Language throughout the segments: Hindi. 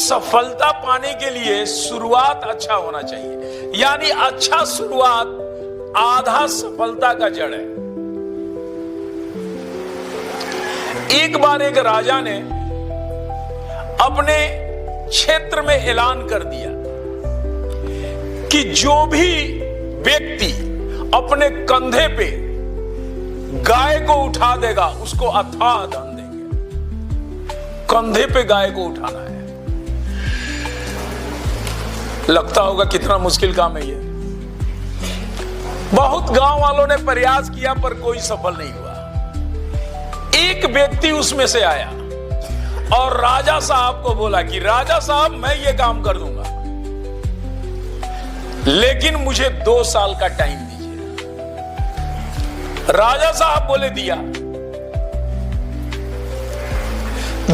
सफलता पाने के लिए शुरुआत अच्छा होना चाहिए, यानी अच्छा शुरुआत आधा सफलता का जड़ है। एक बार एक राजा ने अपने क्षेत्र में ऐलान कर दिया कि जो भी व्यक्ति अपने कंधे पे गाय को उठा देगा उसको अथाह धन देंगे। कंधे पे गाय को उठाना है। लगता होगा कितना मुश्किल काम है ये। बहुत गांव वालों ने प्रयास किया पर कोई सफल नहीं हुआ। एक व्यक्ति उसमें से आया और राजा साहब को बोला कि राजा साहब मैं ये काम कर दूंगा, लेकिन मुझे 2 साल का टाइम दीजिए। राजा साहब बोले दिया।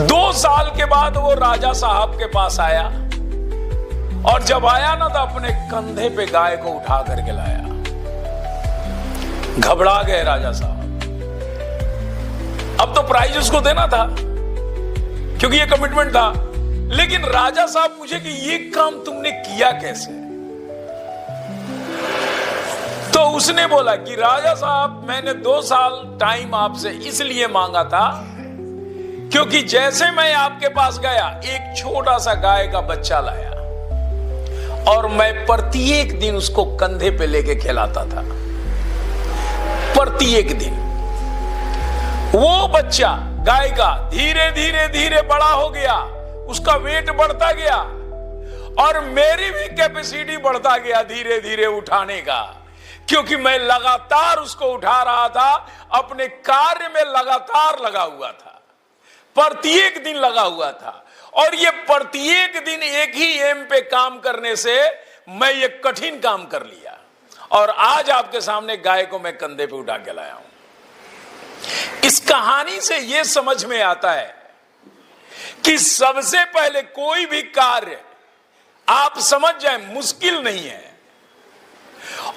2 साल के बाद वो राजा साहब के पास आया और जब आया ना तो अपने कंधे पे गाय को उठा करके लाया। घबरा गए राजा साहब। अब तो प्राइज उसको देना था क्योंकि ये कमिटमेंट था, लेकिन राजा साहब पूछे कि ये काम तुमने किया कैसे? तो उसने बोला कि राजा साहब मैंने 2 साल टाइम आपसे इसलिए मांगा था क्योंकि जैसे मैं आपके पास गया एक छोटा सा गाय का बच्चा लाया और मैं प्रत्येक दिन उसको कंधे पे लेके खिलाता था। प्रत्येक दिन वो बच्चा गाय का धीरे धीरे धीरे बड़ा हो गया, उसका वेट बढ़ता गया और मेरी भी कैपेसिटी बढ़ता गया धीरे धीरे उठाने का, क्योंकि मैं लगातार उसको उठा रहा था, अपने कार्य में लगातार लगा हुआ था, प्रत्येक दिन लगा हुआ था। और ये प्रत्येक दिन एक ही एम पे काम करने से मैं ये कठिन काम कर लिया और आज आपके सामने गाय को मैं कंधे पे उठा के लाया हूं। इस कहानी से यह समझ में आता है कि सबसे पहले कोई भी कार्य आप समझ जाए मुश्किल नहीं है।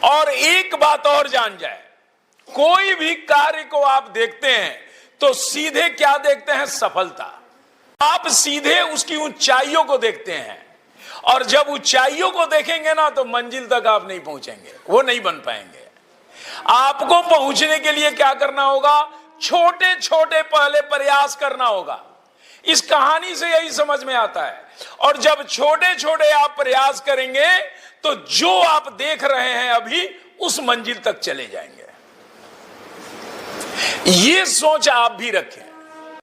और एक बात और जान जाए, कोई भी कार्य को आप देखते हैं तो सीधे क्या देखते हैं? सफलता। आप सीधे उसकी ऊंचाइयों को देखते हैं और जब ऊंचाइयों को देखेंगे ना तो मंजिल तक आप नहीं पहुंचेंगे, वो नहीं बन पाएंगे। आपको पहुंचने के लिए क्या करना होगा? छोटे छोटे पहले प्रयास करना होगा। इस कहानी से यही समझ में आता है। और जब छोटे छोटे आप प्रयास करेंगे तो जो आप देख रहे हैं अभी उस मंजिल तक चले जाएंगे। ये सोच आप भी रखें।